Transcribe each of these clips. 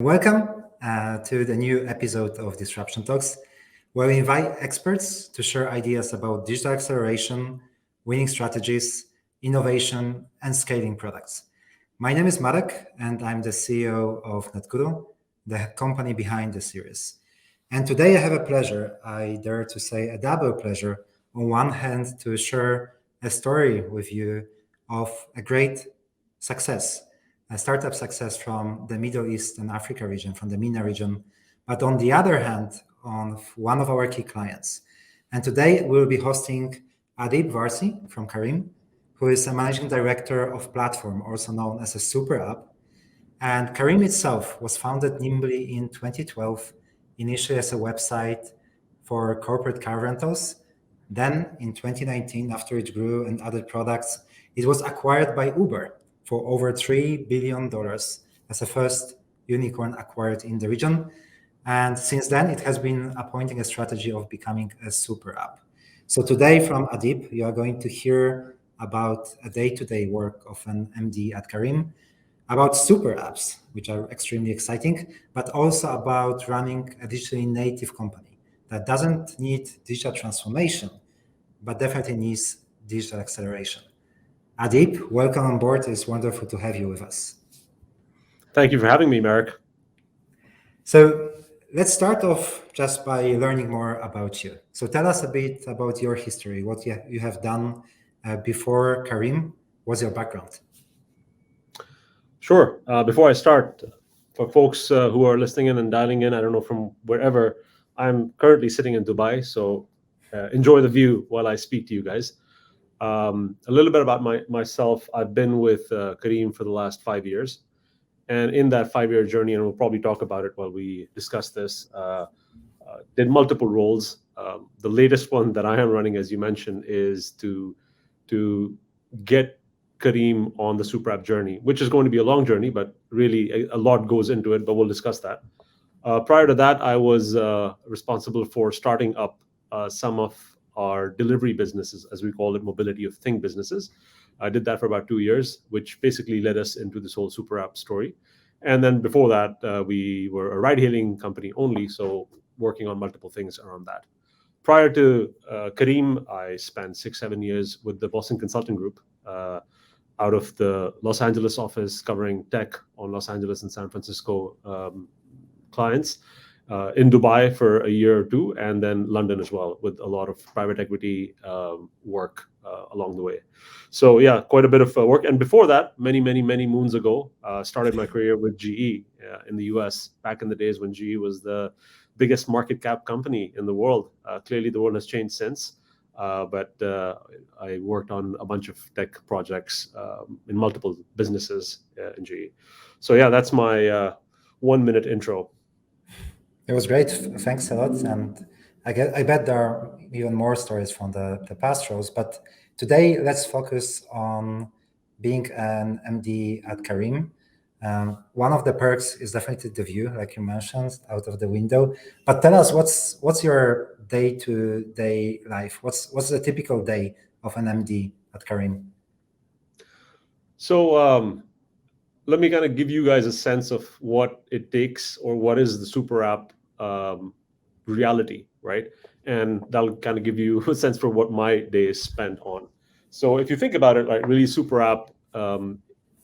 Welcome to the new episode of Disruption Talks, where we invite experts to share ideas about digital acceleration, winning strategies, innovation, and scaling products. My name is Marek, and I'm the CEO of Netguru, the company behind the series. And today I have a pleasure, I dare to say a double pleasure, on one hand, to share a story with you of a great success, a startup success from the Middle East and Africa region, from the MENA region, but on the other hand, on one of our key clients. And today we'll be hosting Adeeb Warsi from Careem, who is a managing director of Platform, also known as a super app. And Careem itself was founded nimbly in 2012, initially as a website for corporate car rentals. Then in 2019, after it grew and added products, it was acquired by Uber for over $3 billion as the first unicorn acquired in the region. And since then, it has been appointing a strategy of becoming a super app. So today from Adeeb, you are going to hear about a day-to-day work of an MD at Careem, about super apps, which are extremely exciting, but also about running a digitally native company that doesn't need digital transformation, but definitely needs digital acceleration. Adeeb, welcome on board. It's wonderful to have you with us. Thank you for having me, Marek. So let's start off just by learning more about you. So tell us a bit about your history, what you have done before Careem. What's your background? Sure. Before I start, for folks who are listening in and dialing in, I don't know from wherever, I'm currently sitting in Dubai, so enjoy the view while I speak to you guys. A little bit about myself. I've been with Careem for the last 5 years. And in that 5-year journey, and we'll probably talk about it while we discuss this, did multiple roles. The latest one that I am running, as you mentioned, is to get Careem on the super app journey, which is going to be a long journey, but really a lot goes into it, but we'll discuss that. Prior to that, I was responsible for starting up some of our delivery businesses, as we call it, mobility of thing businesses. I did that for about 2 years, which basically led us into this whole super app story. And then before that, we were a ride-hailing company only, so working on multiple things around that. Prior to Careem, I spent 6-7 years with the Boston Consulting Group out of the Los Angeles office, covering tech on Los Angeles and San Francisco clients, in Dubai for a year or two, and then London as well, with a lot of private equity work along the way. So yeah, quite a bit of work. And before that, many moons ago, started my career with GE in the US, back in the days when GE was the biggest market cap company in the world. Clearly, the world has changed since, but I worked on a bunch of tech projects in multiple businesses in GE. So yeah, that's my 1-minute intro. It was great. Thanks a lot. And I bet there are even more stories from the past roles. But today, let's focus on being an MD at Careem. One of the perks is definitely the view, like you mentioned, out of the window. But tell us, what's your day-to-day life? What's the typical day of an MD at Careem? So let me kind of give you guys a sense of what it takes, or what is the super app reality, right? And that'll kind of give you a sense for what my day is spent on. So if you think about it, like really super app,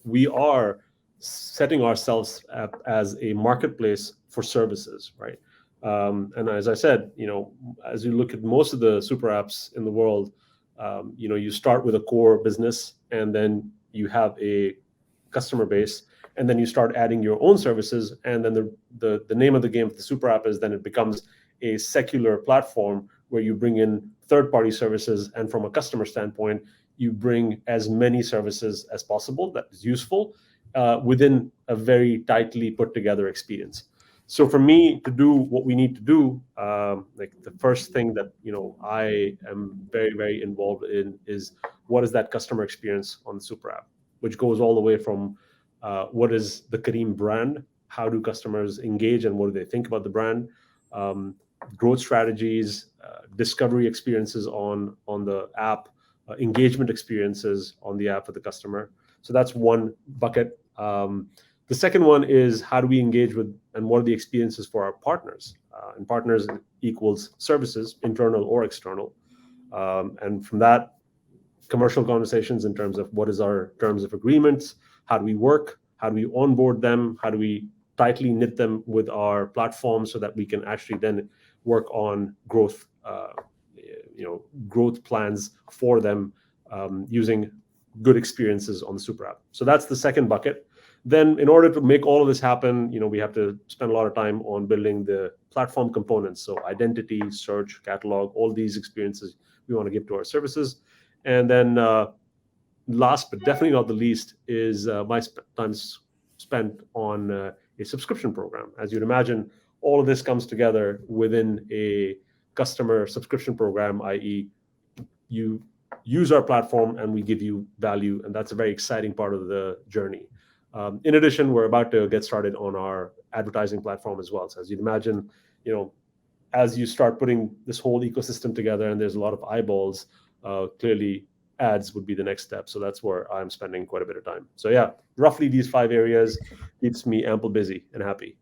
we are setting ourselves up as a marketplace for services, right? And as I said, as you look at most of the super apps in the world, you start with a core business, and then you have a customer base, and then you start adding your own services, and then the name of the game for the super app is then it becomes a secular platform where you bring in third-party services, and from a customer standpoint, you bring as many services as possible that is useful within a very tightly put together experience. So for me to do what we need to do, like the first thing that I am very involved in is what is that customer experience on the super app, which goes all the way from what is the Careem brand, how do customers engage and what do they think about the brand, growth strategies, discovery experiences on the app, engagement experiences on the app for the customer. So that's one bucket. The second one is how do we engage with and what are the experiences for our partners? And partners equals services, internal or external. And from that, commercial conversations in terms of what is our terms of agreements, how do we work, how do we onboard them, how do we tightly knit them with our platform so that we can actually then work on growth, growth plans for them using good experiences on the super app. So that's the second bucket. Then in order to make all of this happen, we have to spend a lot of time on building the platform components. So identity, search, catalog, all these experiences we want to give to our services. And then last but definitely not the least is my time spent on a subscription program. As you'd imagine, all of this comes together within a customer subscription program, i.e. you use our platform and we give you value, and that's a very exciting part of the journey. In addition, we're about to get started on our advertising platform as well. So as you'd imagine, as you start putting this whole ecosystem together and there's a lot of eyeballs, clearly ads would be the next step. So that's where I'm spending quite a bit of time. So yeah, roughly these 5 areas keeps me ample busy and happy.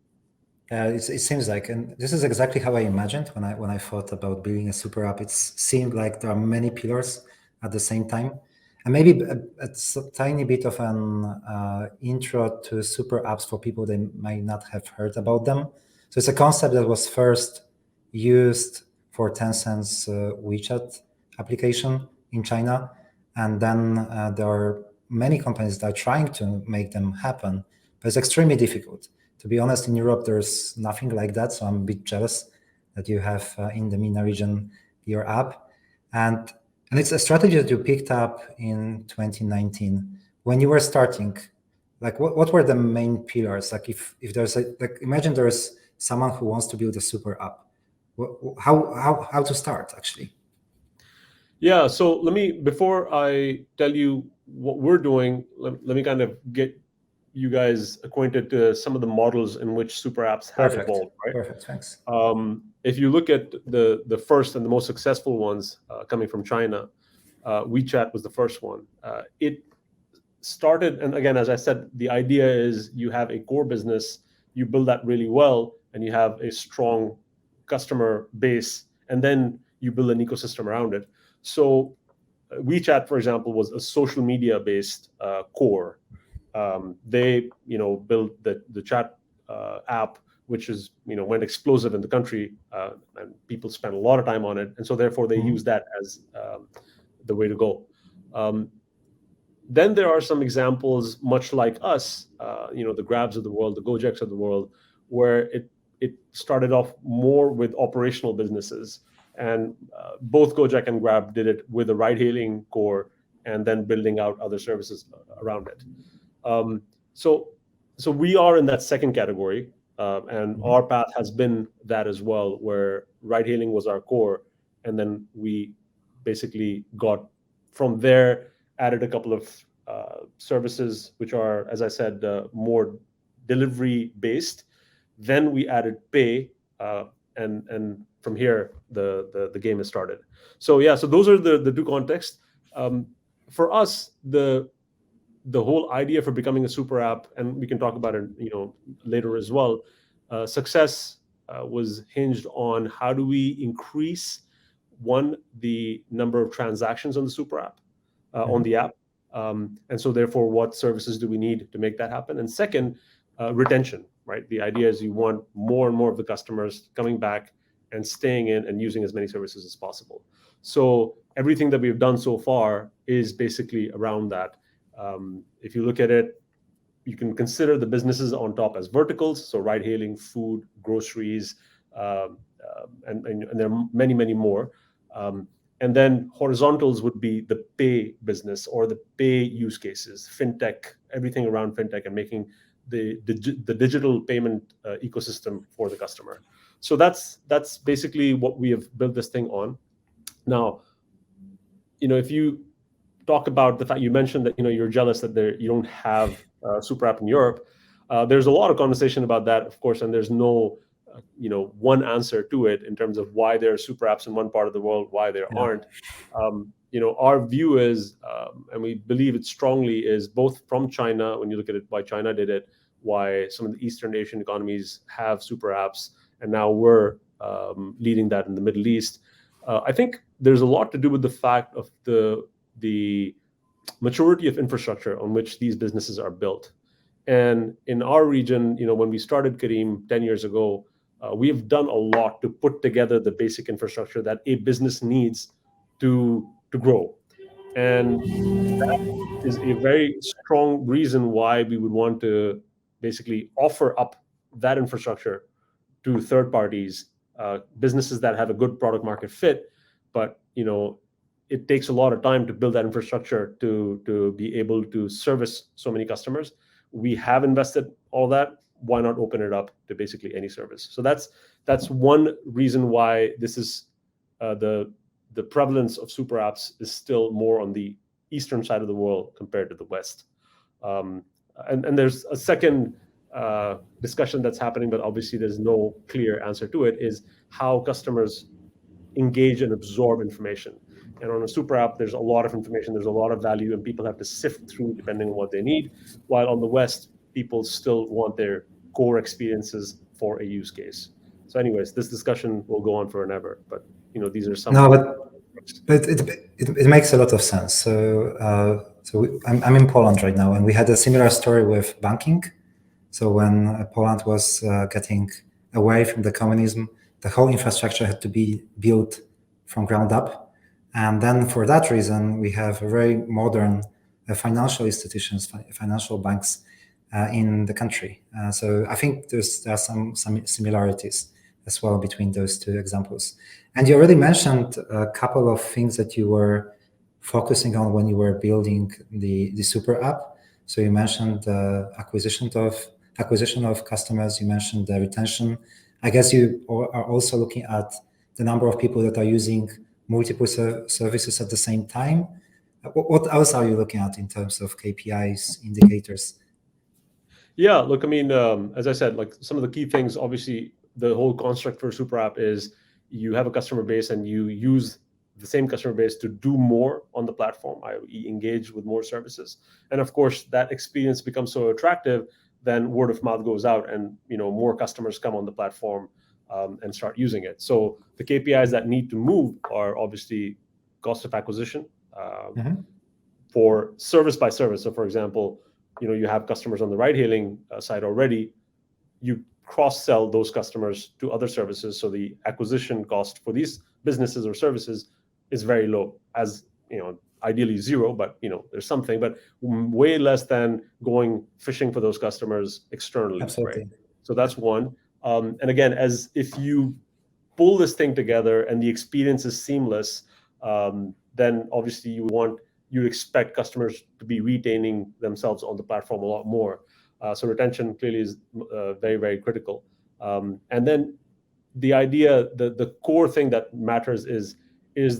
It seems like, and this is exactly how I imagined when I thought about building a super app. It seemed like there are many pillars at the same time, and maybe it's a tiny bit of an intro to super apps for people that might not have heard about them. So it's a concept that was first used for Tencent's WeChat application in China, and then there are many companies that are trying to make them happen, but it's extremely difficult. To be honest, in Europe, there's nothing like that. So I'm a bit jealous that you have in the MENA region your app. And it's a strategy that you picked up in 2019. When you were starting, like what were the main pillars? Like if there's imagine there's someone who wants to build a super app. How to start actually? Yeah, so before I tell you what we're doing, let me kind of get you guys acquainted to some of the models in which super apps have evolved, right? Perfect, thanks. If you look at the first and the most successful ones coming from China, WeChat was the first one. It started, and again, as I said, the idea is you have a core business, you build that really well, and you have a strong customer base, and then you build an ecosystem around it. So WeChat, for example, was a social media-based core. They built the chat app, which is went explosive in the country, and people spent a lot of time on it, and so therefore they use that as the way to go. Then there are some examples, much like us, the Grabs of the world, the Gojeks of the world, where it started off more with operational businesses, and both Gojek and Grab did it with a ride-hailing core, and then building out other services around it. So we are in that second category, and our path has been that as well, where ride-hailing was our core, and then we basically got from there, added a couple of services which are, as I said, more delivery-based. Then we added pay, and from here the game has started. So yeah, so those are the two contexts. For us, the whole idea for becoming a super app, and we can talk about it later as well, success was hinged on how do we increase, one, the number of transactions on the super app, on the app, and so therefore what services do we need to make that happen, and second, retention, right? The idea is you want more and more of the customers coming back and staying in and using as many services as possible. So everything that we've done so far is basically around that. If you look at it, you can consider the businesses on top as verticals, so ride-hailing, food, groceries, and there are many, many more. And then horizontals would be the pay business or the pay use cases, fintech, everything around fintech, and making the digital payment ecosystem for the customer. So that's basically what we have built this thing on. Now, if you talk about the fact you mentioned that you're jealous that you don't have a super app in Europe, there's a lot of conversation about that, of course, and there's no one answer to it in terms of why there are super apps in one part of the world, why there aren't. Our view is, and we believe it strongly, is both from China, when you look at it, why China did it, why some of the Eastern Asian economies have super apps, and now we're leading that in the Middle East. I think there's a lot to do with the fact of the maturity of infrastructure on which these businesses are built. And in our region, when we started Careem 10 years ago, we have done a lot to put together the basic infrastructure that a business needs to grow. And that is a very strong reason why we would want to basically offer up that infrastructure to third parties, businesses that have a good product market fit, but it takes a lot of time to build that infrastructure to be able to service so many customers. We have invested all that. Why not open it up to basically any service? So that's one reason why this is the prevalence of super apps is still more on the eastern side of the world compared to the west. And there's a second discussion that's happening, but obviously there's no clear answer to it, is how customers engage and absorb information. And on a super app, there's a lot of information, there's a lot of value, and people have to sift through depending on what they need. While on the West, people still want their core experiences for a use case. So anyways, this discussion will go on for an ever, but these are some. No, but it makes a lot of sense. So I'm in Poland right now, and we had a similar story with banking. So when Poland was getting away from the communism, the whole infrastructure had to be built from ground up. And then for that reason, we have very modern financial institutions, financial banks in the country. So I think there are some similarities as well between those two examples. And you already mentioned a couple of things that you were focusing on when you were building the super app. So you mentioned the acquisition of customers. You mentioned the retention. I guess you are also looking at the number of people that are using multiple services at the same time. What else are you looking at in terms of KPIs, indicators? Yeah, look, I mean, as I said, like some of the key things, obviously, the whole construct for a super app is you have a customer base and you use the same customer base to do more on the platform, i.e. engage with more services. And of course, that experience becomes so attractive, then word of mouth goes out and more customers come on the platform and start using it. So the KPIs that need to move are obviously cost of acquisition for service by service. So for example, you have customers on the ride-hailing side already. You cross-sell those customers to other services. So the acquisition cost for these businesses or services is very low, as ideally zero, but there's something, but way less than going fishing for those customers externally. Absolutely. Right? So that's one. And again, as if you pull this thing together and the experience is seamless, then obviously you expect customers to be retaining themselves on the platform a lot more. So retention clearly is very, very critical. And then the idea, the core thing that matters is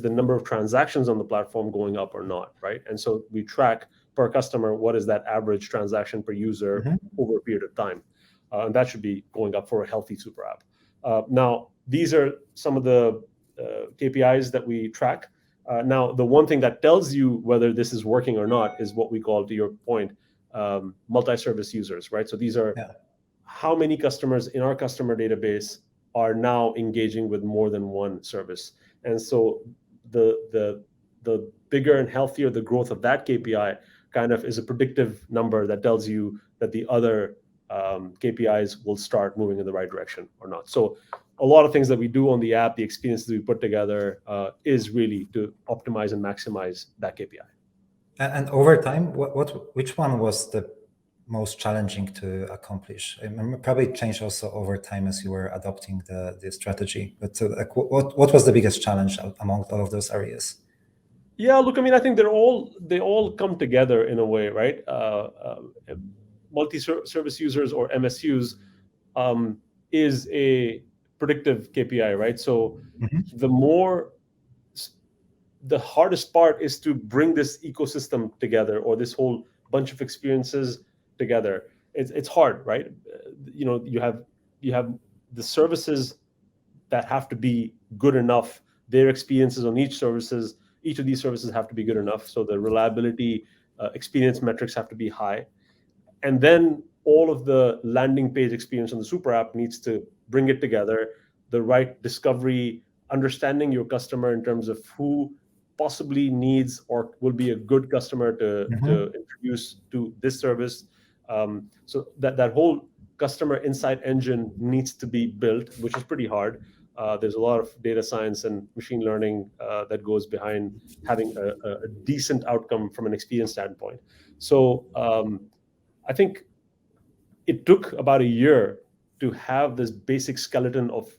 the number of transactions on the platform going up or not, right? And so we track per customer, what is that average transaction per user over a period of time. And that should be going up for a healthy super app. Now, these are some of the KPIs that we track. Now, the one thing that tells you whether this is working or not is what we call, to your point, multi-service users, right? So these are how many customers in our customer database are now engaging with more than one service. And so the bigger and healthier the growth of that KPI kind of is a predictive number that tells you that the other KPIs will start moving in the right direction or not. So a lot of things that we do on the app, the experiences we put together is really to optimize and maximize that KPI. And over time, which one was the most challenging to accomplish? It probably changed also over time as you were adopting the strategy. But what was the biggest challenge among all of those areas? Yeah, look, I mean, I think they all come together in a way, right? Multi-service users or MSUs is a predictive KPI, right? So the hardest part is to bring this ecosystem together, or this whole bunch of experiences together. It's hard, right? You have the services that have to be good enough. Their experiences on each of these services have to be good enough. So the reliability, experience metrics have to be high. And then all of the landing page experience on the super app needs to bring it together, the right discovery, understanding your customer in terms of who possibly needs or will be a good customer to introduce to this service. So that whole customer insight engine needs to be built, which is pretty hard. There's a lot of data science and machine learning that goes behind having a decent outcome from an experience standpoint. So I think it took about a year to have this basic skeleton of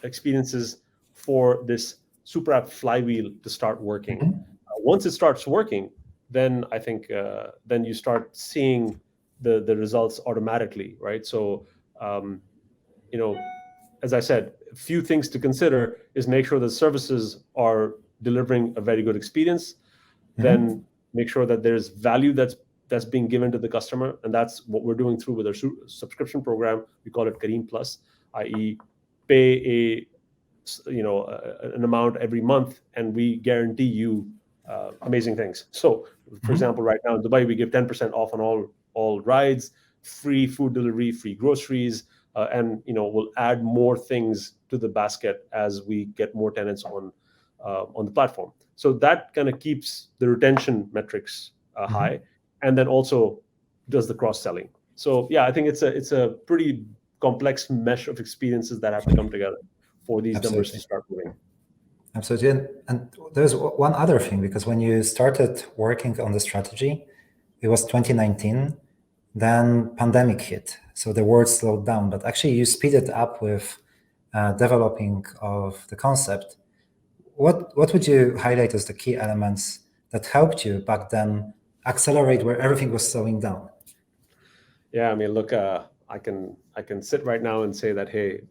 experiences for this super app flywheel to start working. Once it starts working, then I think then you start seeing the results automatically, right? So you know, as I said, a few things to consider is make sure the services are delivering a very good experience, then make sure that there's value that's being given to the customer, and that's what we're doing through with our subscription program. We call it Careem Plus, i.e., pay an amount every month, and we guarantee you amazing things. So, for example, right now in Dubai, we give 10% off on all rides, free food delivery, free groceries, and we'll add more things to the basket as we get more tenants on the platform. So that kind of keeps the retention metrics high, and then also does the cross selling. So yeah, I think it's a pretty complex mesh of experiences that have to come together for these numbers to start moving. Absolutely. And there's one other thing, because when you started working on the strategy, it was 2019, then pandemic hit. So the world slowed down, but actually you speeded up with developing of the concept. What would you highlight as the key elements that helped you back then accelerate where everything was slowing down? Yeah, I mean, look, I can sit right now and say that, hey,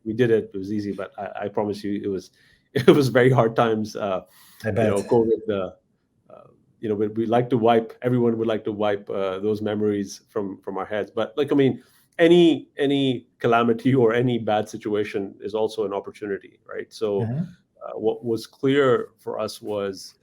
we did it. It was easy, but I promise you, it was very hard times. I bet. COVID. We like to wipe. Everyone would like to wipe those memories from our heads. But I mean, any calamity or any bad situation is also an opportunity, right? So what was clear for us was,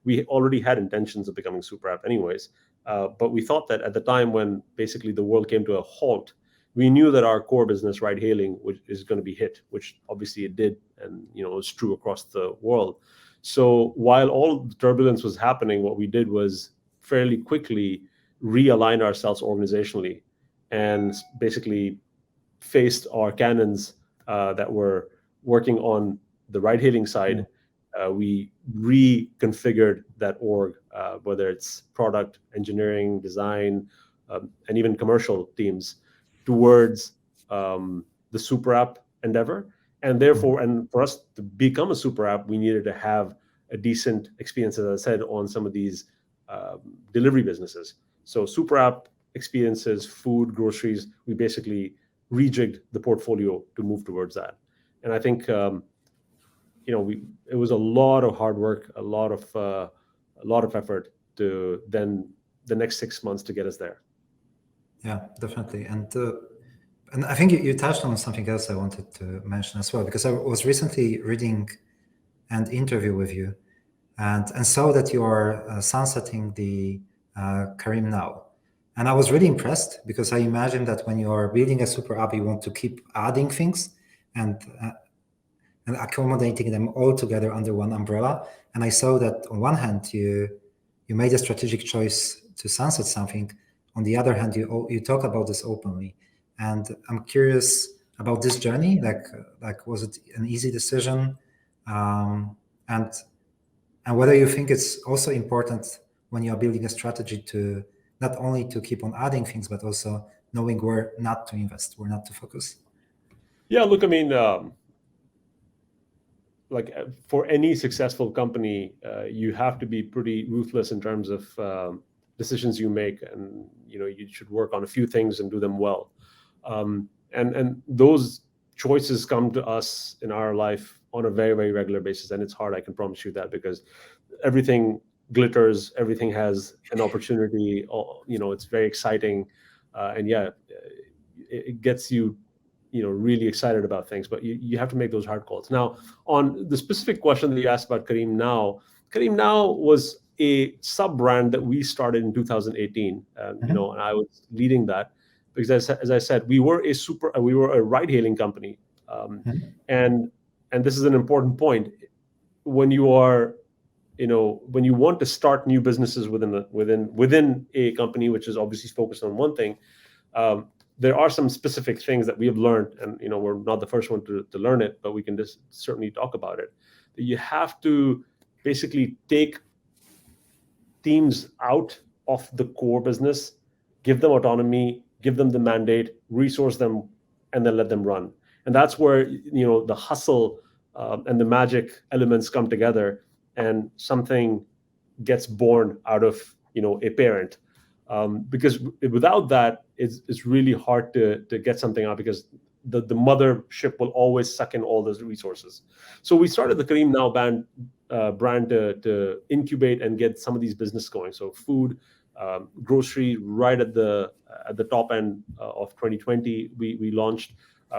we already had intentions of becoming super app anyways, but we thought that at the time when basically the world came to a halt, we knew that our core business, ride hailing, is going to be hit, which obviously it did, and it was true across the world. So while all the turbulence was happening, what we did was fairly quickly realign ourselves organizationally and basically faced our cannons that were working on the ride-hailing side. We reconfigured that org, whether it's product, engineering, design, and even commercial teams, towards the super app endeavor. And therefore, and for us to become a super app, we needed to have a decent experience, as I said, on some of these delivery businesses. So super app experiences, food, groceries, we basically rejigged the portfolio to move towards that. And I think it was a lot of hard work, a lot of effort to then the next 6 months to get us there. Yeah, definitely. And I think you touched on something else I wanted to mention as well, because I was recently reading an interview with you and saw that you are sunsetting the Careem Now. And I was really impressed, because I imagine that when you are building a super app, you want to keep adding things and accommodating them all together under one umbrella. And I saw that on one hand, you made a strategic choice to sunset something. On the other hand, you talk about this openly. And I'm curious about this journey. Like was it an easy decision? And whether you think it's also important when you're building a strategy to not only to keep on adding things, but also knowing where not to invest, where not to focus. Yeah, look, I mean, for any successful company, you have to be pretty ruthless in terms of decisions you make, and you should work on a few things and do them well. And those choices come to us in our life on a very, very regular basis, and it's hard, I can promise you that, because everything glitters, everything has an opportunity. It's very exciting, and yeah, it gets you really excited about things, but you have to make those hard calls. Now, on the specific question that you asked about Careem Now was a sub brand that we started in 2018, and I was leading that because, as I said, we were a ride hailing company, and this is an important point. When you are, when you want to start new businesses within a company which is obviously focused on one thing, there are some specific things that we have learned, and we're not the first one to learn it, but we can just certainly talk about it. That you have to basically take teams out of the core business, give them autonomy, give them the mandate, resource them, and then let them run. And that's where the hustle and the magic elements come together, and something gets born out of a parent. Because without that, it's really hard to get something out, because the mothership will always suck in all those resources. So we started the Careem Now brand to incubate and get some of these business going. So food, grocery, right at the top end of 2020, we launched.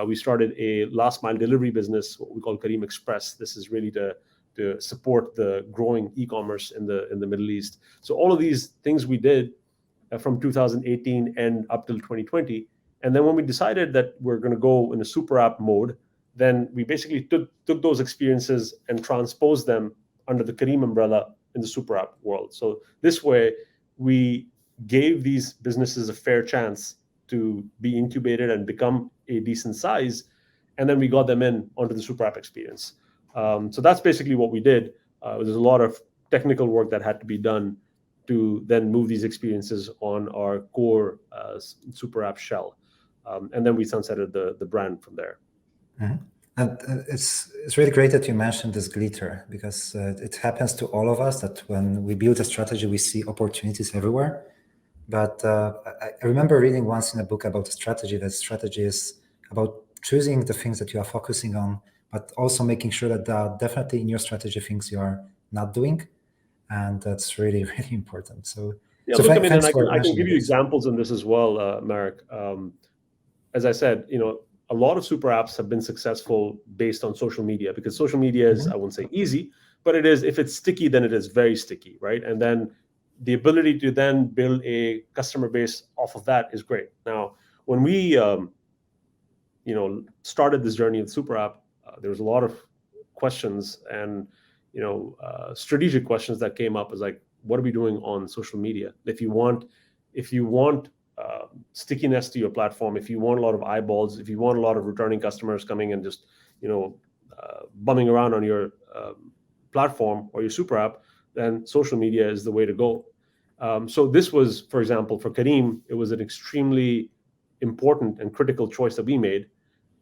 We started a last mile delivery business, what we call Careem Express. This is really to support the growing e-commerce in the Middle East. So all of these things we did from 2018 and up till 2020. And then when we decided that we're going to go in a super app mode, then we basically took those experiences and transposed them under the Careem umbrella in the super app world. So this way, we gave these businesses a fair chance to be incubated and become a decent size, and then we got them in onto the super app experience. So that's basically what we did. There's a lot of technical work that had to be done to then move these experiences on our core super app shell. And then we sunsetted the brand from there. And it's really great that you mentioned this glitter, because it happens to all of us that when we build a strategy, we see opportunities everywhere. But I remember reading once in a book about a strategy, that strategy is about choosing the things that you are focusing on, but also making sure that there are definitely in your strategy things you are not doing. And that's really, really important. So, yeah, so look, I mean, and I can give you this. examples on this as well, Marek. As I said, a lot of super apps have been successful based on social media, because social media is, I won't say easy, but it is, if it's sticky, then it is very sticky, right? And then the ability to then build a customer base off of that is great. Now, when we, started this journey of super app, there was a lot of questions and, strategic questions that came up, as like, what are we doing on social media? If you want stickiness to your platform, if you want a lot of eyeballs, if you want a lot of returning customers coming and just bumming around on your platform or your super app, then social media is the way to go. So this was, for example, for Careem, it was an extremely important and critical choice that we made,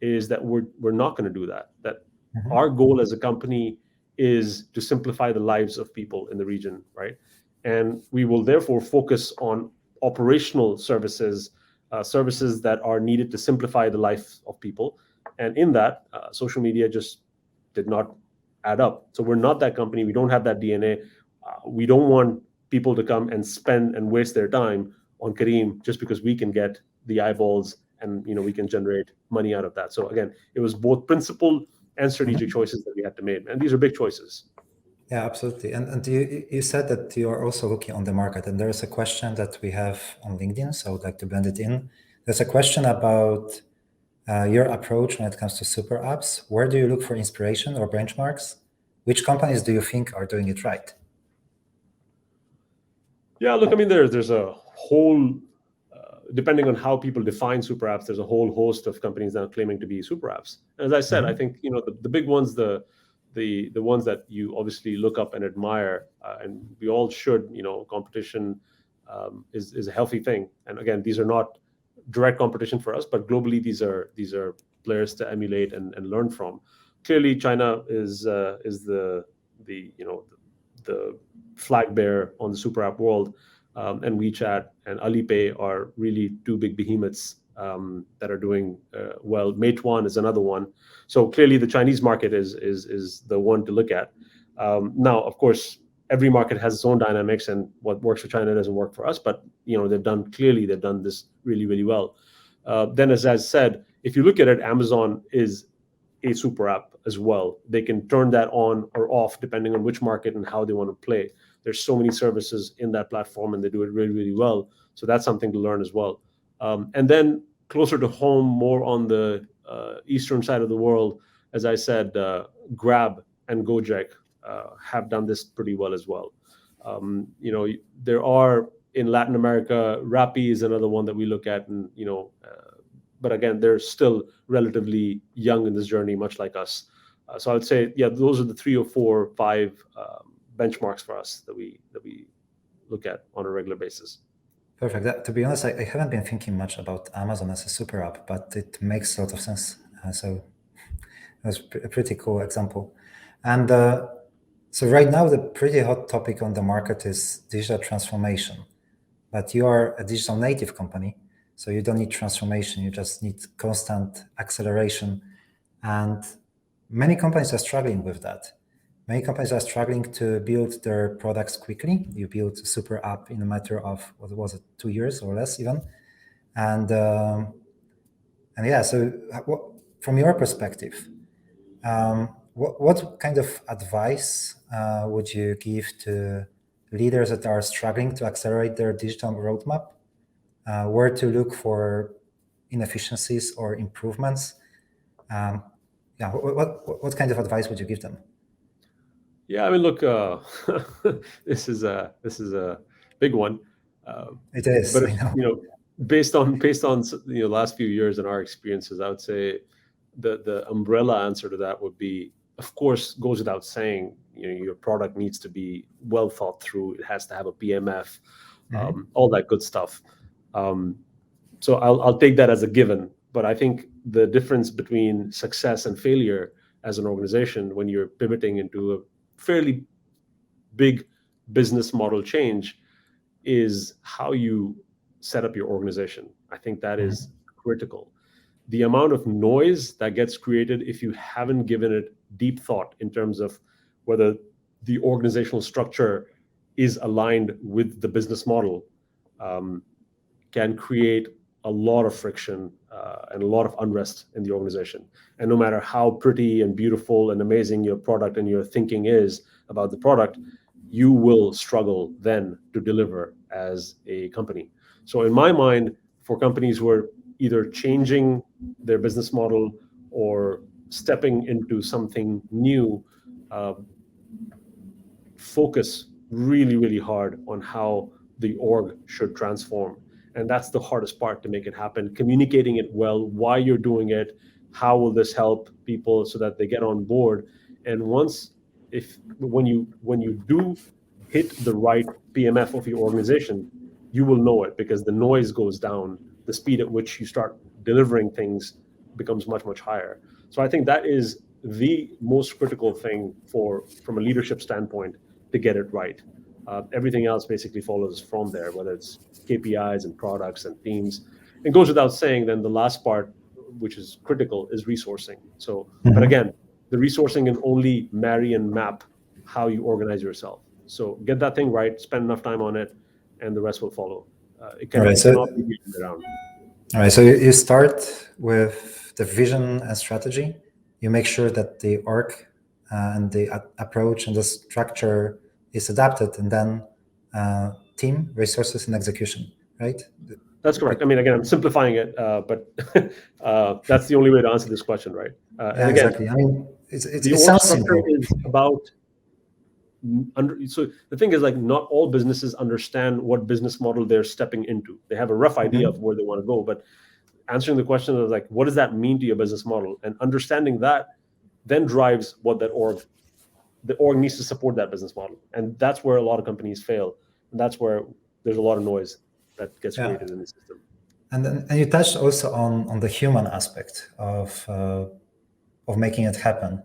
is that we're not going to do that. That our goal as a company is to simplify the lives of people in the region, right? And we will therefore focus on operational services, services that are needed to simplify the life of people. And in that, social media just did not add up. So we're not that company. We don't have that DNA. We don't want people to come and spend and waste their time on Careem just because we can get the eyeballs and we can generate money out of that. So again, it was both principled and strategic choices that we had to make, and these are big choices. Yeah, absolutely. And you said that you are also looking on the market, and there is a question that we have on LinkedIn, so I would like to blend it in. There's a question about your approach when it comes to super apps. Where do you look for inspiration or benchmarks? Which companies do you think are doing it right? Yeah, look, I mean, there's a whole, depending on how people define super apps, there's a whole host of companies that are claiming to be super apps. And as I said, I think the big ones, the ones that you obviously look up and admire, and we all should. Competition is a healthy thing. And again, these are not direct competition for us, but globally, these are players to emulate and learn from. Clearly, China is the flag bearer on the super app world, and WeChat and Alipay are really two big behemoths that are doing well. Meituan is another one. So clearly, the Chinese market is the one to look at. Now, of course, every market has its own dynamics, and what works for China doesn't work for us. But they've done this really, really well. Then, as I said, if you look at it, Amazon is a super app as well. They can turn that on or off depending on which market and how they want to play. There's so many services in that platform, and they do it really, really well. So that's something to learn as well. And then closer to home, more on the eastern side of the world, as I said, Grab and Gojek have done this pretty well as well. There are in Latin America, Rappi is another one that we look at, and but again, they're still relatively young in this journey, much like us. So I would say, yeah, those are the 3 or 4 or 5 benchmarks for us that we look at on a regular basis. Perfect. To be honest, I haven't been thinking much about Amazon as a super app, but it makes a lot of sense. So that's a pretty cool example. And so right now, the pretty hot topic on the market is digital transformation. But you are a digital native company, so you don't need transformation. You just need constant acceleration. And many companies are struggling with that. Many companies are struggling to build their products quickly. You build a super app in a matter of, what was it, 2 years or less even. And yeah, so from your perspective, what kind of advice would you give to leaders that are struggling to accelerate their digital roadmap? Where to look for inefficiencies or improvements? Yeah, what kind of advice would you give them? Yeah, I mean, look, this is a big one. It is, but I know. Based on last few years and our experiences, I would say the umbrella answer to that would be, of course, goes without saying, your product needs to be well thought through. It has to have a PMF, all that good stuff. So I'll take that as a given. But I think the difference between success and failure as an organization, when you're pivoting into a fairly big business model change, is how you set up your organization. I think that is critical. The amount of noise that gets created if you haven't given it deep thought in terms of whether the organizational structure is aligned with the business model can create a lot of friction and a lot of unrest in the organization. And no matter how pretty and beautiful and amazing your product and your thinking is about the product, you will struggle then to deliver as a company. So in my mind, for companies who are either changing their business model or stepping into something new, focus really, really hard on how the org should transform. And that's the hardest part to make it happen. Communicating it well, why you're doing it, how will this help people so that they get on board. And when you do hit the right PMF of your organization, you will know it because the noise goes down. The speed at which you start delivering things becomes much, much higher. So I think that is the most critical thing from a leadership standpoint to get it right. Everything else basically follows from there, whether it's KPIs and products and themes. It goes without saying, then the last part, which is critical, is resourcing. So, but again, the resourcing can only marry and map how you organize yourself. So get that thing right, spend enough time on it, and the rest will follow. It cannot be beaten around. All right, so you start with the vision and strategy. You make sure that the org and the approach and the structure is adapted, and then team, resources, and execution, right? That's correct. I mean, again, I'm simplifying it, but that's the only way to answer this question, right? Yeah, again, exactly. I mean, the org structure is about. So the thing is, like, not all businesses understand what business model they're stepping into. They have a rough idea of where they want to go, but answering the question of, like, what does that mean to your business model, and understanding that then drives what the org needs to support that business model. And that's where a lot of companies fail, and that's where there's a lot of noise that gets created in the system. And you touched also on the human aspect of making it happen.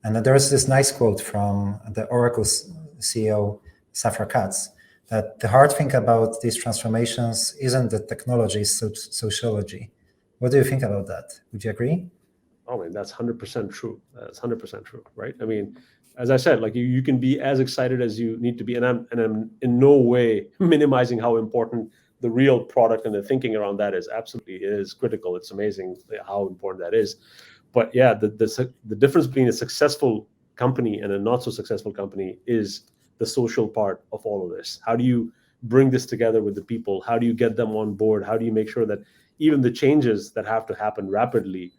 And there was this nice quote from the Oracle's CEO, Safra Katz, that the hard thing about these transformations isn't the technology, it's sociology. What do you think about that? Would you agree? Oh man, that's 100% true. That's 100% true, right? I mean, as I said, like, you can be as excited as you need to be, and I'm in no way minimizing how important the real product and the thinking around that is. Absolutely, it is critical. It's amazing how important that is. But yeah, the difference between a successful company and a not so successful company is the social part of all of this? How do you bring this together with the people? How do you get them on board? How do you make sure that even the changes that have to happen rapidly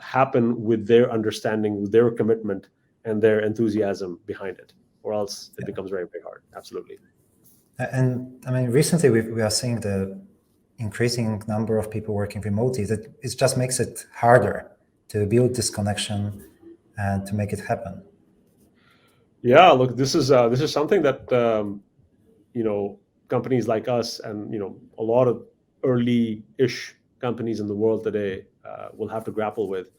happen with their understanding, with their commitment, and their enthusiasm behind it? Or else it becomes very, very hard. Absolutely. And I mean, recently we are seeing the increasing number of people working remotely. That it just makes it harder to build this connection and to make it happen. Yeah, look, this is something that companies like us and a lot of early-ish companies in the world today will have to grapple with.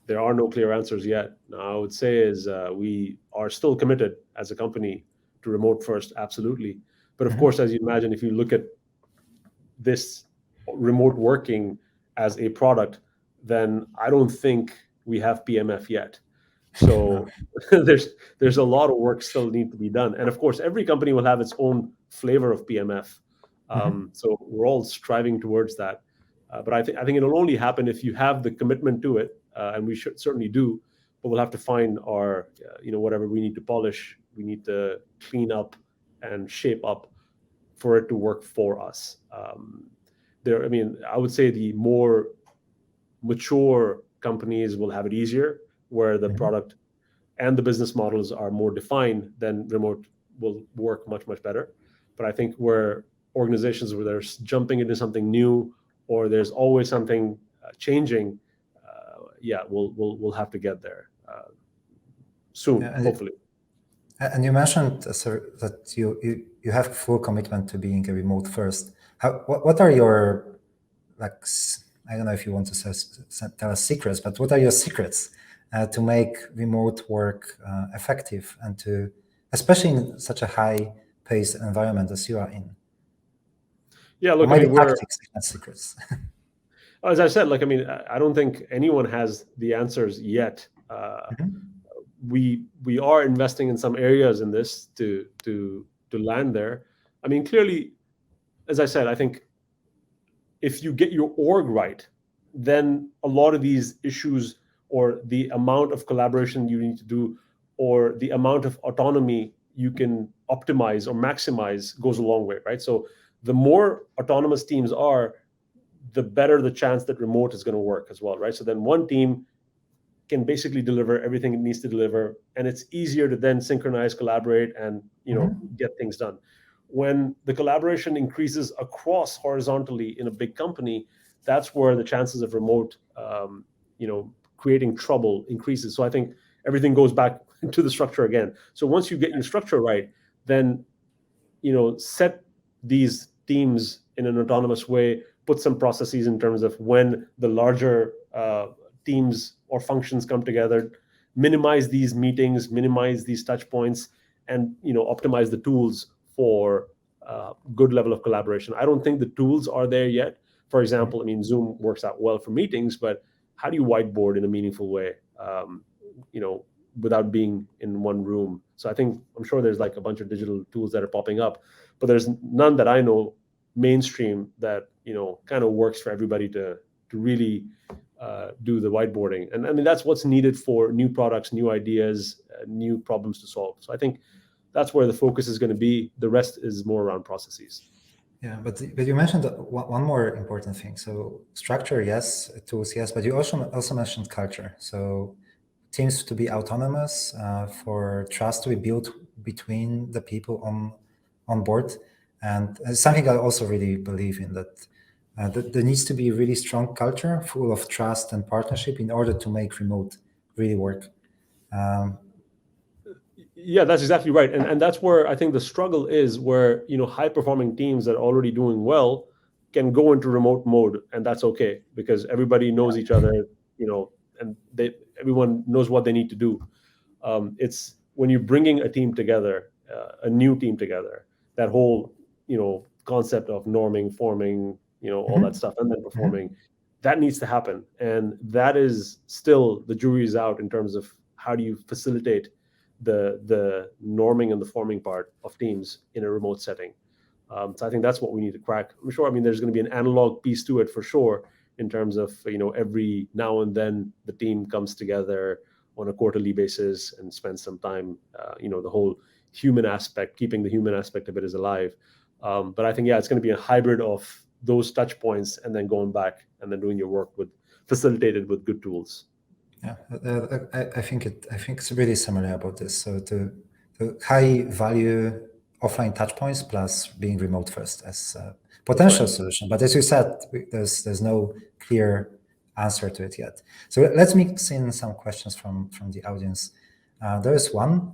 There are no clear answers yet. Now, I would say is we are still committed as a company to remote first, absolutely. But of course, as you imagine, if you look at this remote working as a product, then I don't think we have PMF yet. So there's a lot of work still need to be done. And of course, every company will have its own flavor of PMF. So we're all striving towards that. But I think it'll only happen if you have the commitment to it, and we should certainly do. But we'll have to find our, whatever we need to polish, we need to clean up and shape up for it to work for us. I would say the more mature companies will have it easier, where the product and the business models are more defined, then remote will work much, much better. But I think where organizations where they're jumping into something new, or there's always something changing, we'll have to get there soon, hopefully. And you mentioned that you have full commitment to being a remote first. What are your, like, I don't know if you want to tell us secrets, but what are your secrets to make remote work effective and to, especially in such a high-paced environment as you are in? Yeah, look, tactics and secrets. As I said, I don't think anyone has the answers yet. We are investing in some areas in this to land there. Clearly, as I said, I think if you get your org right, then a lot of these issues or the amount of collaboration you need to do or the amount of autonomy you can optimize or maximize goes a long way, right? So the more autonomous teams are, the better the chance that remote is going to work as well, right? So then one team can basically deliver everything it needs to deliver, and it's easier to then synchronize, collaborate, and get things done. When the collaboration increases across horizontally in a big company, that's where the chances of remote, creating trouble increases. So I think everything goes back to the structure again. So once you get your structure right, then set these teams in an autonomous way, put some processes in terms of when the larger teams or functions come together, minimize these meetings, minimize these touch points, and optimize the tools for good level of collaboration. I don't think the tools are there yet. For example, Zoom works out well for meetings, but how do you whiteboard in a meaningful way, without being in one room? So I'm sure there's like a bunch of digital tools that are popping up, but there's none that I know mainstream that kind of works for everybody to really do the whiteboarding. And that's what's needed for new products, new ideas, new problems to solve. So I think that's where the focus is going to be. The rest is more around processes. Yeah, but you mentioned one more important thing. So structure, yes, tools, yes, but you also mentioned culture. So teams to be autonomous, for trust to be built between the people on board. And it's something I also really believe in, that there needs to be a really strong culture full of trust and partnership in order to make remote really work. Yeah, that's exactly right. And that's where I think the struggle is, where, high performing teams that are already doing well can go into remote mode, and that's okay because everybody knows each other, and everyone knows what they need to do. It's when you're bringing a team together, a new team together, that whole, concept of norming, forming, all that stuff, and then performing, that needs to happen. And that is still, the jury is out in terms of how do you facilitate the norming and the forming part of teams in a remote setting. So I think that's what we need to crack. I'm sure, there's going to be an analog piece to it for sure, in terms of, every now and then the team comes together on a quarterly basis and spends some time, the whole human aspect, keeping the human aspect of it is alive. But I think, it's going to be a hybrid of those touch points and then going back and then doing your work facilitated with good tools. Yeah, I think it's really similar about this. So the high value offline touchpoints plus being remote first as a potential solution. But as you said, there's no clear answer to it yet. So let's mix in some questions from the audience. There is one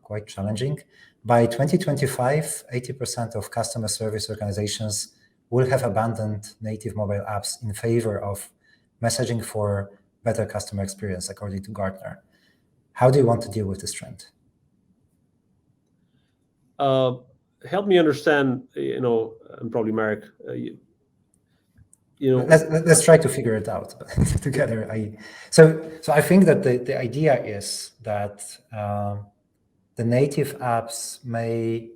quite challenging. By 2025, 80% of customer service organizations will have abandoned native mobile apps in favor of messaging for better customer experience, according to Gartner. How do you want to deal with this trend? Help me understand, and probably Marek, let's try to figure it out together. So I think that the idea is that the native apps may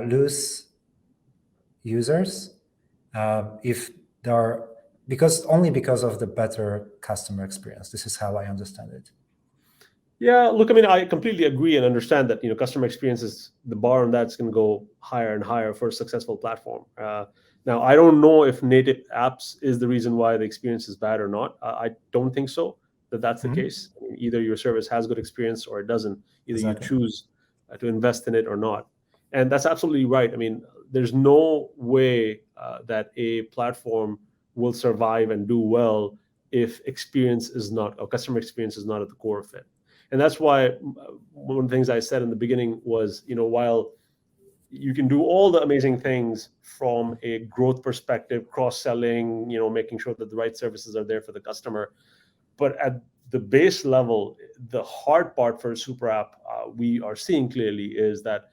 lose users if there are because of the better customer experience. This is how I understand it. Yeah, look, I mean, I completely agree and understand that customer experience is the bar, and that's going to go higher and higher for a successful platform. Now, I don't know if native apps is the reason why the experience is bad or not. I don't think so. That's the case. I mean, either your service has good experience or it doesn't. Either you choose to invest in it or not. And that's absolutely right. I mean, there's no way that a platform will survive and do well if customer experience is not at the core of it. And that's why one of the things I said in the beginning was, while you can do all the amazing things from a growth perspective, cross-selling, making sure that the right services are there for the customer, but at the base level, the hard part for a super app we are seeing clearly is that,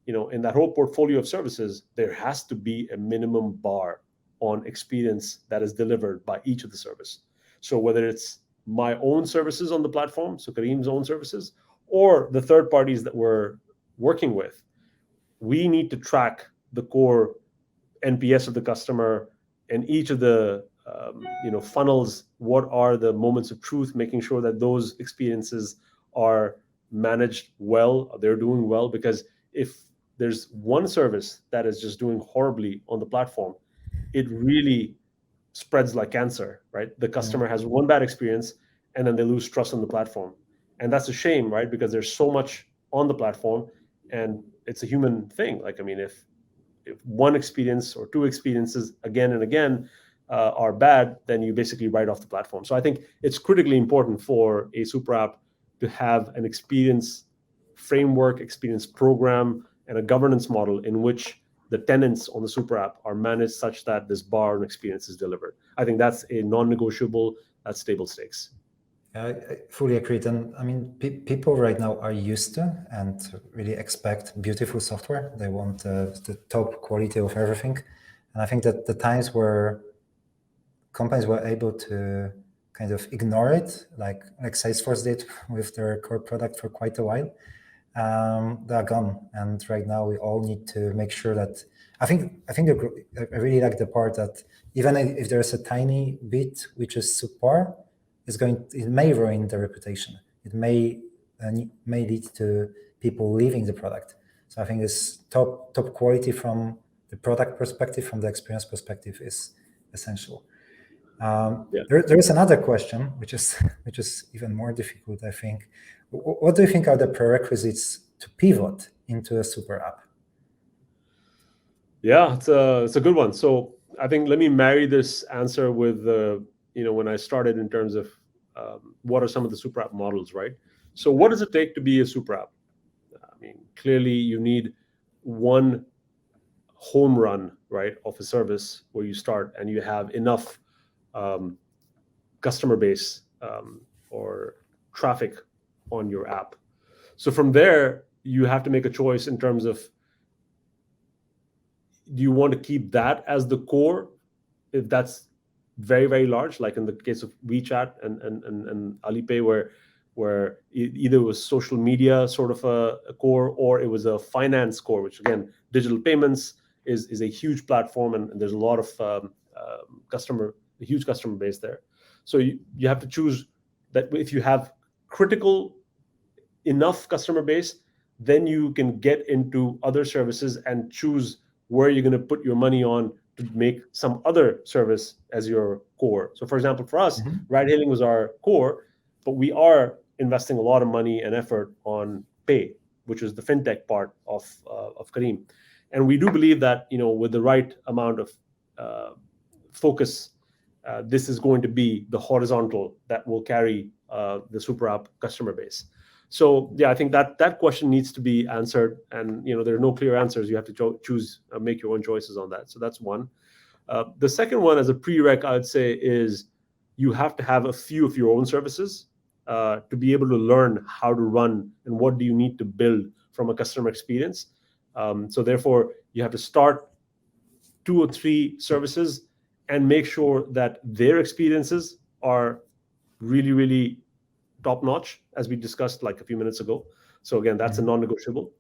in that whole portfolio of services, there has to be a minimum bar on experience that is delivered by each of the service. So whether it's my own services on the platform, so Careem's own services, or the third parties that we're working with, we need to track the core NPS of the customer and each of the funnels. What are the moments of truth, making sure that those experiences are managed well, they're doing well, because if there's one service that is just doing horribly on the platform, it really spreads like cancer, right? The customer has one bad experience and then they lose trust on the platform. And that's a shame, right? Because there's so much on the platform and it's a human thing. Like, I mean, if one experience or two experiences again and again are bad, then you basically write off the platform. So I think it's critically important for a super app to have an experience framework, experience program, and a governance model in which the tenants on the super app are managed such that this bar and experience is delivered. I think that's a non-negotiable, that's table stakes. I fully agree. And I mean, people right now are used to and really expect beautiful software. They want the top quality of everything. And I think that the times where companies were able to kind of ignore it, like Salesforce did with their core product for quite a while, they're gone. And right now we all need to make sure that I really like the part that even if there's a tiny bit which is subpar, it may ruin the reputation. It may lead to people leaving the product. So I think this top quality from the product perspective, from the experience perspective, is essential. There is another question, which is even more difficult, I think. What do you think are the prerequisites to pivot into a super app? Yeah, it's a good one. So I think let me marry this answer with when I started in terms of what are some of the super app models, right? So what does it take to be a super app? I mean, clearly you need one home run, right, of a service where you start and you have enough customer base or traffic on your app. So from there, you have to make a choice in terms of, do you want to keep that as the core? If that's very, very large, like in the case of WeChat and Alipay, where either it was social media sort of a core, or it was a finance core, which again, digital payments is a huge platform, and there's a lot of a huge customer base there. So you have to choose that if you have critical enough customer base then you can get into other services and choose where you're going to put your money on to make some other service as your core. So for example, for us, ride hailing was our core, but we are investing a lot of money and effort on Pay, which is the fintech part of Careem. And we do believe that, with the right amount of focus, this is going to be the horizontal that will carry the super app customer base. So yeah, I think that question needs to be answered, and there are no clear answers. You have to choose, make your own choices on that. So that's one. The second one, as a prereq, I would say, is you have to have a few of your own services to be able to learn how to run and what do you need to build from a customer experience. So therefore, you have to start 2 or 3 services and make sure that their experiences are really, really top notch, as we discussed like a few minutes ago. So again, that's a non-negotiable.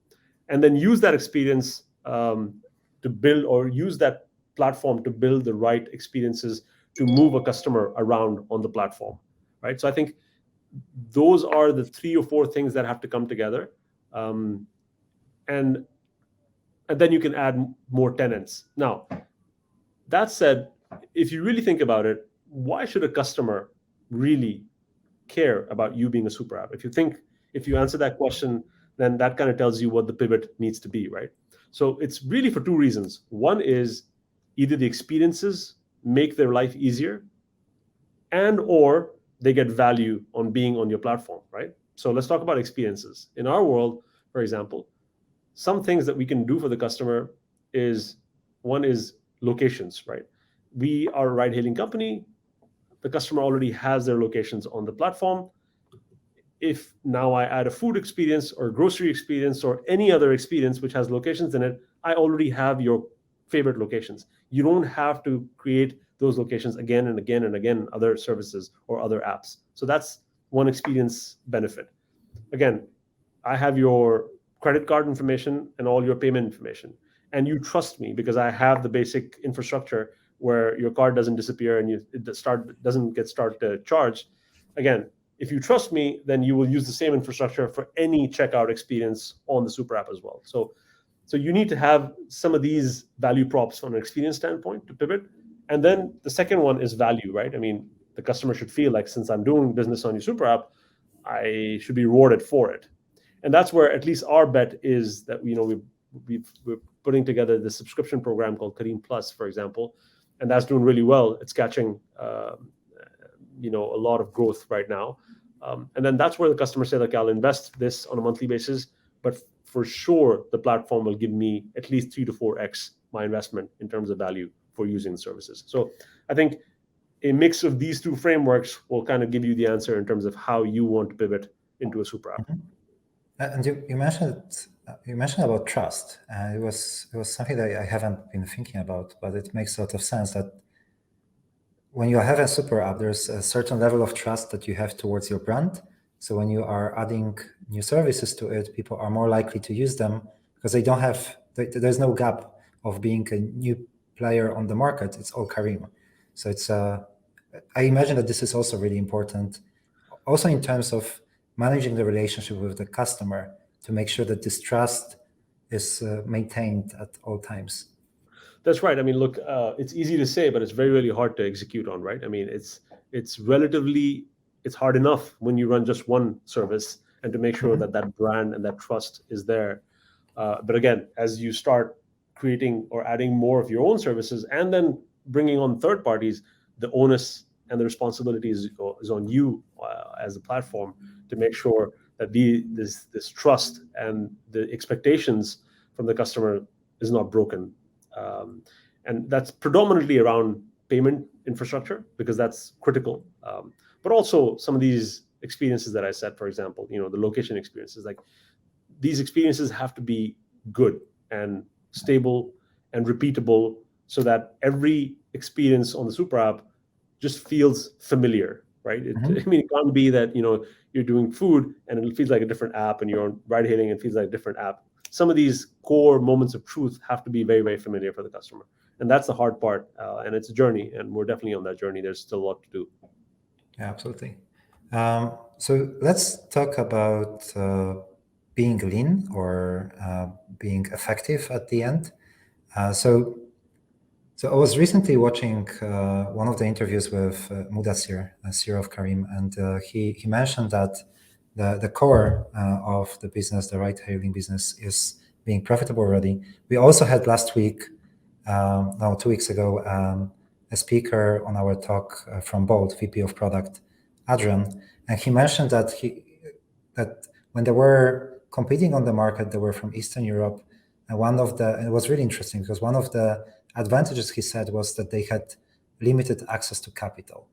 And then use that experience to build, or use that platform to build the right experiences to move a customer around on the platform, right? So I think those are the 3 or 4 things that have to come together. And then you can add more tenants. Now, that said, if you really think about it, why should a customer really care about you being a super app? If you answer that question, then that kind of tells you what the pivot needs to be, right? So it's really for 2 reasons. One is either the experiences make their life easier, and or they get value on being on your platform, right? So let's talk about experiences. In our world, for example, some things that we can do for the customer is, one is locations, right? We are a ride-hailing company. The customer already has their locations on the platform. If now I add a food experience or grocery experience or any other experience which has locations in it, I already have your favorite locations. You don't have to create those locations again and again and again in other services or other apps. So that's one experience benefit. Again, I have your credit card information and all your payment information, and you trust me because I have the basic infrastructure where your card doesn't disappear and it doesn't get charged. Again, if you trust me, then you will use the same infrastructure for any checkout experience on the super app as well. So you need to have some of these value props from an experience standpoint to pivot. And then the second one is value, right? I mean, the customer should feel like, since I'm doing business on your super app, I should be rewarded for it. And that's where at least our bet is that, we're putting together this subscription program called Careem Plus, for example, and that's doing really well. It's catching, a lot of growth right now. And then that's where the customer said, like, I'll invest this on a monthly basis, but for sure, the platform will give me at least 3 to 4x my investment in terms of value for using the services. So I think a mix of these 2 frameworks will kind of give you the answer in terms of how you want to pivot into a super app. And you mentioned about trust. It was something that I haven't been thinking about, but it makes a lot of sense that when you have a super app, there's a certain level of trust that you have towards your brand. So when you are adding new services to it, people are more likely to use them because they don't have, there's no gap of being a new player on the market. It's all Careem. So I imagine that this is also really important, also in terms of managing the relationship with the customer to make sure that this trust is maintained at all times. That's right. I mean, look, it's easy to say, but it's very, really hard to execute on, right? I mean, it's hard enough when you run just one service and to make sure that brand and that trust is there. But again, as you start creating or adding more of your own services and then bringing on third parties, the onus and the responsibility is on you as a platform to make sure that this trust and the expectations from the customer is not broken. And that's predominantly around payment infrastructure because that's critical. But also some of these experiences that I said, for example, the location experiences, like these experiences have to be good and stable and repeatable so that every experience on the super app just feels familiar, right? I mean, it can't be that, you're doing food and it feels like a different app, and you're on ride hailing and it feels like a different app. Some of these core moments of truth have to be very, very familiar for the customer. And that's the hard part. And it's a journey, and we're definitely on that journey. There's still a lot to do. Yeah, absolutely. So let's talk about being lean or being effective at the end. So I was recently watching one of the interviews with Mudassir, CEO of Careem, and he mentioned that the core of the business, the ride-hailing business, is being profitable already. We also had last week, 2 weeks ago, a speaker on our talk from Bolt, VP of Product, Adrian, and he mentioned that when they were competing on the market, they were from Eastern Europe, and it was really interesting because one of the advantages, he said, was that they had limited access to capital.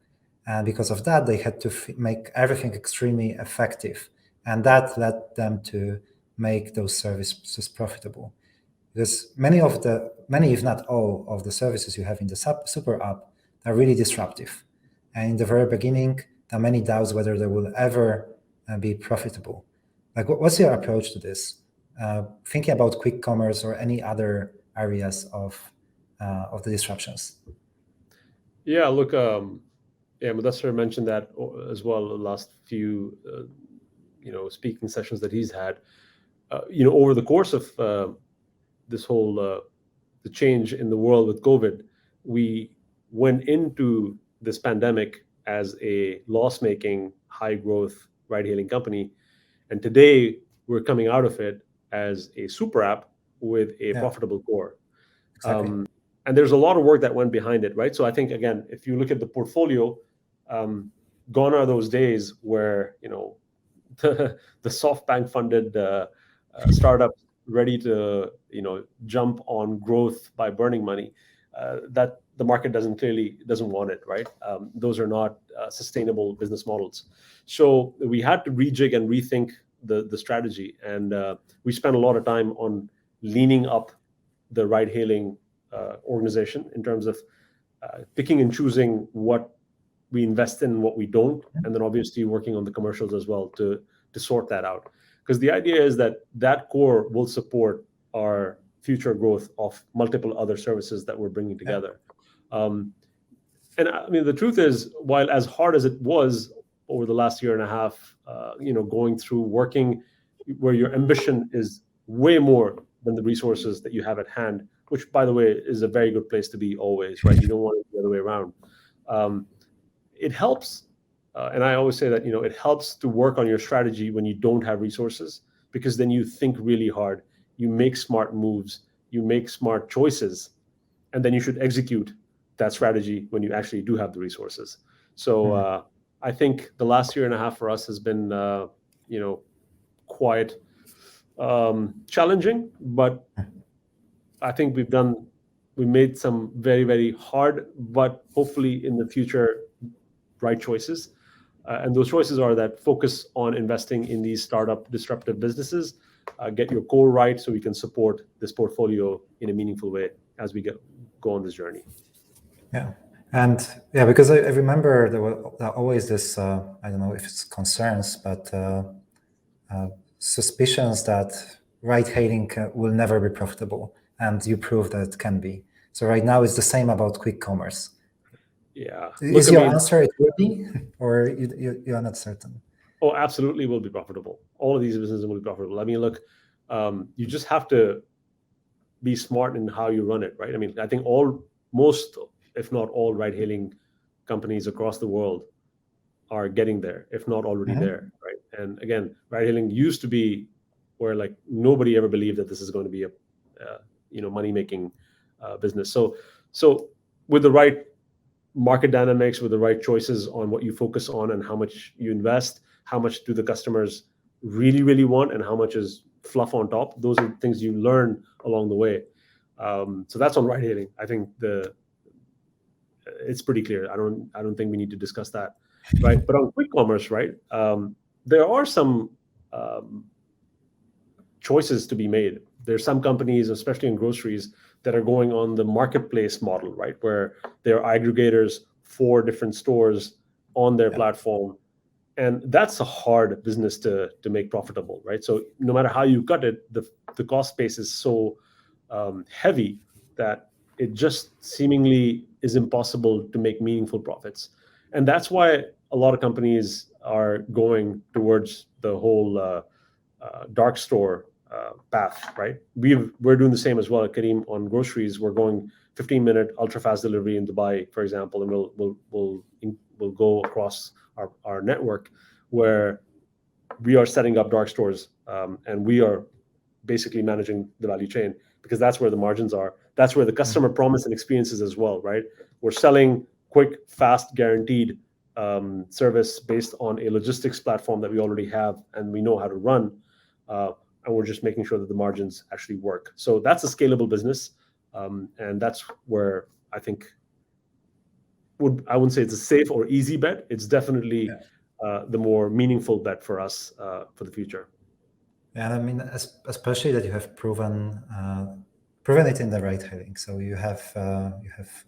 And because of that, they had to make everything extremely effective. And that led them to make those services profitable. Because many, if not all, of the services you have in the super app are really disruptive. And in the very beginning, there are many doubts whether they will ever be profitable. Like, what's your approach to this? Thinking about quick commerce or any other areas of the disruptions? Yeah, look, Mudassir mentioned that as well the last few, speaking sessions that he's had. Over the course of this whole the change in the world with COVID, we went into this pandemic as a loss-making, high-growth ride-hailing company, and today we're coming out of it as a super app with a profitable core. Exactly. And there's a lot of work that went behind it, right? So I think, again, if you look at the portfolio, gone are those days where the SoftBank funded startups ready to jump on growth by burning money. That the market doesn't want it, right? Those are not sustainable business models. So we had to rejig and rethink the strategy, and we spent a lot of time on leaning up the ride-hailing organization in terms of picking and choosing what we invest in and what we don't, and then obviously working on the commercials as well to sort that out. Because the idea is that core will support our future growth of multiple other services that we're bringing together. And I mean, the truth is, while as hard as it was over the last year and a half, going through working where your ambition is way more than the resources that you have at hand, which, by the way, is a very good place to be always, right? You don't want it the other way around. It helps, and I always say that, it helps to work on your strategy when you don't have resources, because then you think really hard, you make smart moves, you make smart choices, and then you should execute that strategy when you actually do have the resources. So I think the last year and a half for us has been, quite challenging, but I think we made some very, very hard, but hopefully in the future, right choices. And those choices are that focus on investing in these startup disruptive businesses, get your core right so we can support this portfolio in a meaningful way as we go on this journey. Yeah. And because I remember there were always this, I don't know if it's concerns, but suspicions that ride-hailing will never be profitable. And you prove that it can be. So right now it's the same about quick commerce. Yeah. Is your answer it will be, or you are not certain? Oh, absolutely will be profitable. All of these businesses will be profitable. I mean, look, you just have to be smart in how you run it, right? I mean, I think most, if not all, ride-hailing companies across the world are getting there, if not already there, right? And again, ride-hailing used to be where like nobody ever believed that this is going to be a money-making business. So with the right market dynamics, with the right choices on what you focus on and how much you invest, how much do the customers really, really want, and how much is fluff on top, those are things you learn along the way. So that's on ride-hailing. I think it's pretty clear. I don't think we need to discuss that, right? But on quick commerce, right, there are some choices to be made. There's some companies, especially in groceries, that are going on the marketplace model, right, where they're aggregators for different stores on their platform, and that's a hard business to make profitable, right? So no matter how you cut it, the cost base is so heavy that it just seemingly is impossible to make meaningful profits, and that's why a lot of companies are going towards the whole dark store path, right? We're doing the same as well at Careem on groceries. We're going 15-minute ultra fast delivery in Dubai, for example, and we'll go across our network where we are setting up dark stores, and we are basically managing the value chain, because that's where the margins are. That's where the customer promise and experience is as well, right? We're selling quick, fast, guaranteed service based on a logistics platform that we already have and we know how to run, and we're just making sure that the margins actually work. So that's a scalable business, and that's where I think I wouldn't say it's a safe or easy bet. It's definitely the more meaningful bet for us for the future. And I mean, especially that you have proven it in the right heading. So you have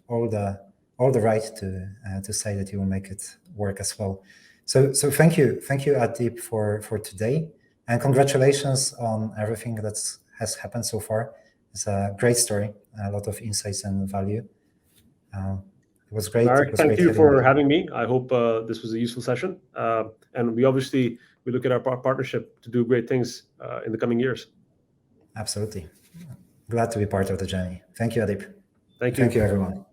all the right to say that you will make it work as well. So thank you, Adeeb, for today, and congratulations on everything that has happened so far. It's a great story, a lot of insights and value. It was great. Marek, thank you for having me. I hope this was a useful session. And we look at our partnership to do great things in the coming years. Absolutely. Glad to be part of the journey. Thank you, Adeeb. Thank you. Thank you, everyone.